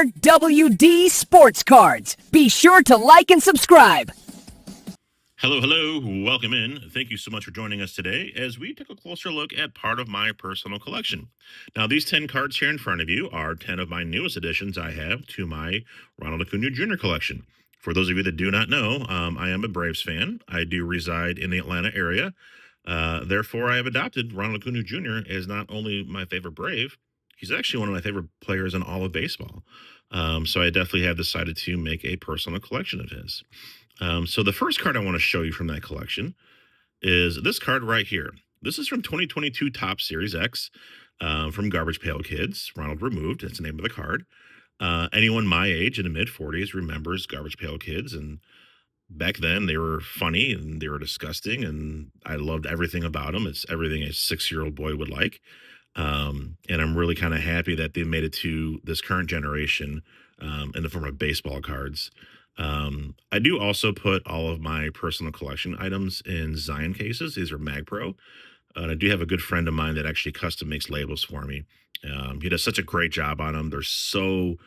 RWD Sports Cards. Be sure to like and subscribe. Hello, hello. Welcome in. Thank you so much for joining us today as we take a closer look at part of my personal collection. Now, these 10 cards here in front of you are 10 of my newest additions I have to my Ronald Acuña Jr. collection. For those of you that do not know, I am a Braves fan. I do reside in the Atlanta area. Therefore, I have adopted Ronald Acuña Jr. as not only my favorite Brave, he's actually one of my favorite players in all of baseball. So I definitely have decided to make a personal collection of his. So the first card I want to show you from that collection is this card right here. This is from 2022 Top Series X from Garbage Pail Kids. Ronald removed. That's the name of the card. Anyone my age in the mid 40s remembers Garbage Pail Kids, and back then they were funny and they were disgusting, and I loved everything about them. It's everything a 6-year-old boy would like. And I'm really kind of happy that they made it to this current generation in the form of baseball cards. I do also put all of my personal collection items in Zion cases. These are Mag Pro. And I do have a good friend of mine that actually custom makes labels for me. He does such a great job on them. They're so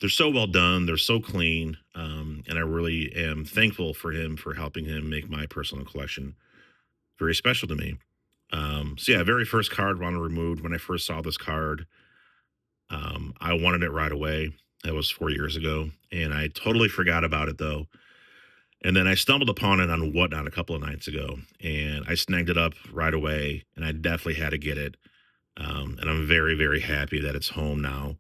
well done. They're so clean. And I really am thankful for him for helping him make my personal collection very special to me. So yeah, very first card Ronald removed. When I first saw this card, I wanted it right away. That was 4 years ago, and I totally forgot about it though. And then I stumbled upon it on Whatnot a couple of nights ago, and I snagged it up right away, and I definitely had to get it. And I'm very, very happy that it's home now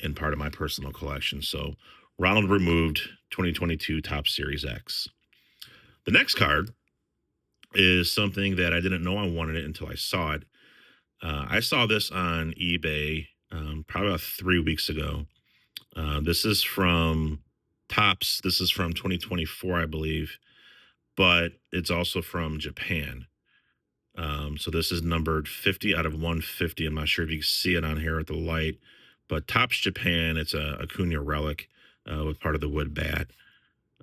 in part of my personal collection. So Ronald removed 2022 Top Series X. The next card is something that I didn't know I wanted it until I saw it. I saw this on eBay probably about 3 weeks ago. This is from Tops. This is from 2024, I believe, but it's also from Japan. So this is numbered 50 out of 150. I'm not sure if you can see it on here at the light, but Tops Japan, it's a Acuña relic with part of the wood bat.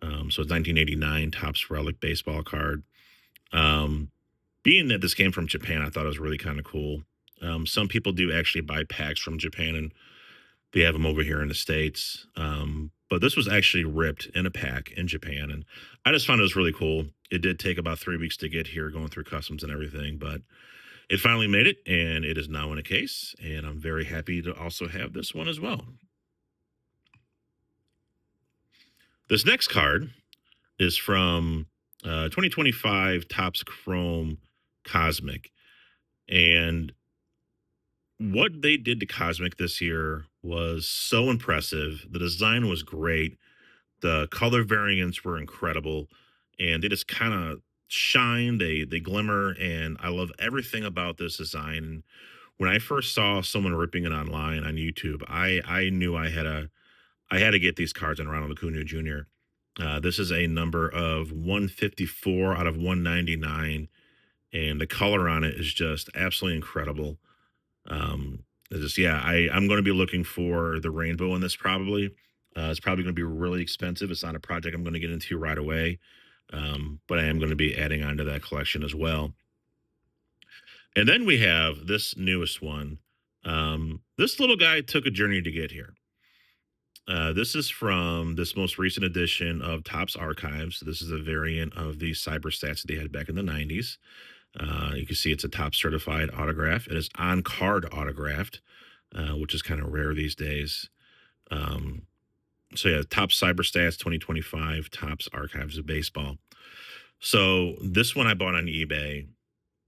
So it's 1989 Tops relic baseball card. Being that this came from Japan, I thought it was really kind of cool. Some people do actually buy packs from Japan, and they have them over here in the States. But this was actually ripped in a pack in Japan. And I just found it was really cool. It did take about 3 weeks to get here, going through customs and everything, but it finally made it, and it is now in a case. And I'm very happy to also have this one as well. This next card is from 2025 Topps Chrome Cosmic. And what they did to Cosmic this year was so impressive. The design was great. The color variants were incredible, and they just kind of shine. They glimmer, and I love everything about this design. When I first saw someone ripping it online on YouTube, I knew I had to get these cards on Ronald Acuña Jr. This is a number of 154 out of 199, and the color on it is just absolutely incredible. It's just, yeah, I'm going to be looking for the rainbow in this probably. It's probably going to be really expensive. It's not a project I'm going to get into right away, but I am going to be adding on to that collection as well. And then we have this newest one. This little guy took a journey to get here. This is from this most recent edition of Topps Archives. This is a variant of the Cyber Stats that they had back in the 90s. You can see it's a top certified autograph. It is on card autographed, which is kind of rare these days. So yeah, Topps Cyber Stats 2025, Topps Archives of Baseball. So this one I bought on eBay.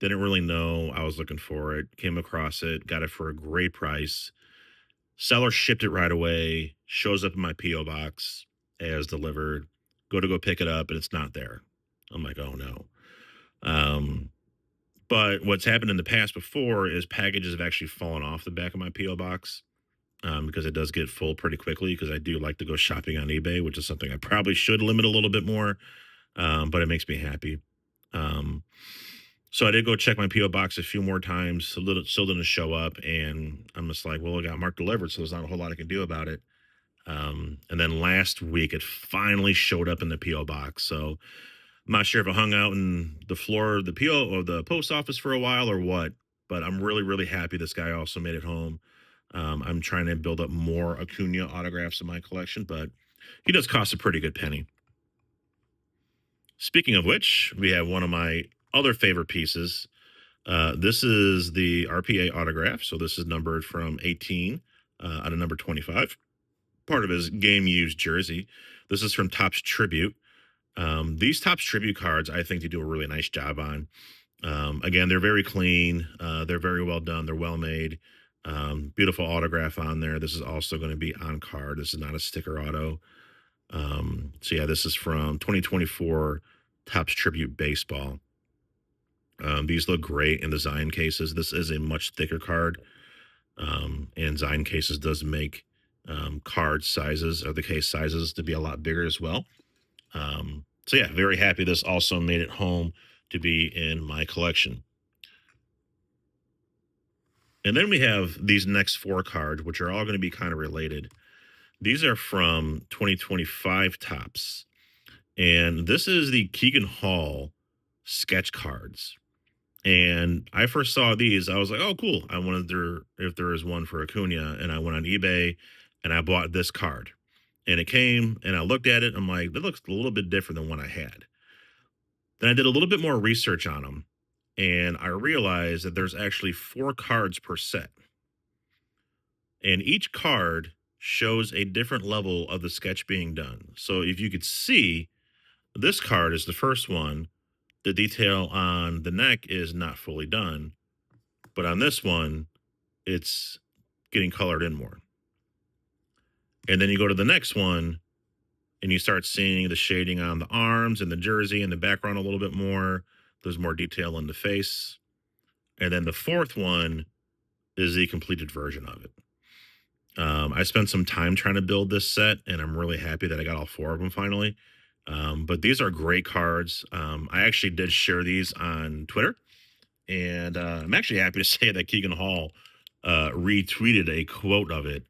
Didn't really know I was looking for it. Came across it, got it for a great price. Seller shipped it right away. Shows up in my PO box as delivered. Go pick it up, and it's not there. I'm like, oh no. But what's happened in the past before is packages have actually fallen off the back of my PO box because it does get full pretty quickly. Because I do like to go shopping on eBay, which is something I probably should limit a little bit more, but it makes me happy. So I did go check my PO box a few more times. Still didn't show up, and I'm just like, well, it got marked delivered, so there's not a whole lot I can do about it. And then last week, it finally showed up in the PO box. So I'm not sure if I hung out in the floor of the PO or the post office for a while or what, but I'm really, really happy this guy also made it home. I'm trying to build up more Acuna autographs in my collection, but he does cost a pretty good penny. Speaking of which, we have one of my other favorite pieces. This is the RPA autograph. So this is numbered from 18 out of number 25, part of his game used jersey. This is from Topps Tribute. These Topps Tribute cards, I think they do a really nice job on. Again, they're very clean. They're very well done. They're well made. Beautiful autograph on there. This is also going to be on card. This is not a sticker auto. So yeah, this is from 2024 Topps Tribute Baseball. These look great in the Zion cases. This is a much thicker card. And Zion cases does make card sizes or the case sizes to be a lot bigger as well. So yeah, very happy this also made it home to be in my collection. And then we have these next four cards, which are all going to be kind of related. These are from 2025 Topps. And this is the Keegan Hall sketch cards. And I first saw these, I was like, oh, cool. I wanted if there is one for Acuna. And I went on eBay and I bought this card. And it came and I looked at it. I'm like, that looks a little bit different than what I had. Then I did a little bit more research on them. And I realized that there's actually 4 cards per set. And each card shows a different level of the sketch being done. So if you could see, this card is the first one. The detail on the neck is not fully done. But on this one, it's getting colored in more. And then you go to the next one and you start seeing the shading on the arms and the jersey and the background a little bit more. There's more detail in the face. And then the fourth one is the completed version of it. I spent some time trying to build this set, and I'm really happy that I got all 4 of them finally. But these are great cards. I actually did share these on Twitter, and I'm actually happy to say that Keegan Hall retweeted a quote of it,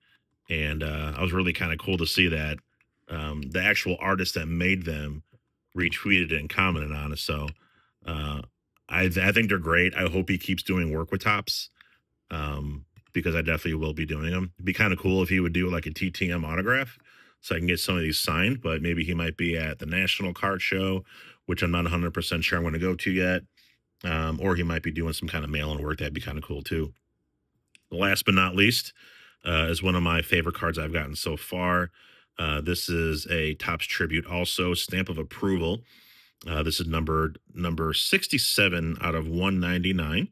and I was really kind of cool to see that the actual artist that made them retweeted it and commented on it. So I think they're great. I hope he keeps doing work with Topps. Because I definitely will be doing them. It'd be kind of cool if he would do like a TTM autograph so I can get some of these signed, but maybe he might be at the National Card Show, which I'm not 100% sure I'm going to go to yet. Or he might be doing some kind of mail-in work. That'd be kind of cool too. Last but not least is one of my favorite cards I've gotten so far. This is a Topps Tribute also, stamp of approval. This is number 67 out of 199.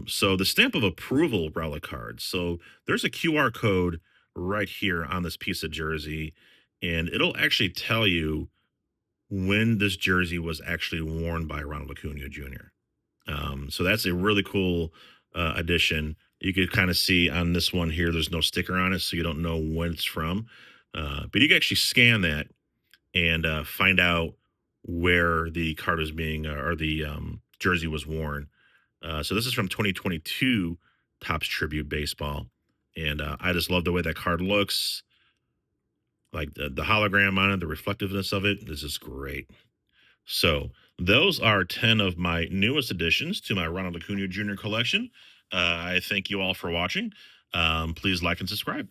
So the stamp of approval relic card. So there's a QR code right here on this piece of jersey, and it'll actually tell you when this jersey was actually worn by Ronald Acuña Jr. So that's a really cool addition. You could kind of see on this one here, there's no sticker on it, so you don't know when it's from. But you can actually scan that and find out where the card was being or the jersey was worn. So this is from 2022 Topps Tribute Baseball. And I just love the way that card looks. Like the hologram on it, the reflectiveness of it is just great. So those are 10 of my newest additions to my Ronald Acuña Jr. collection. I thank you all for watching. Please like and subscribe.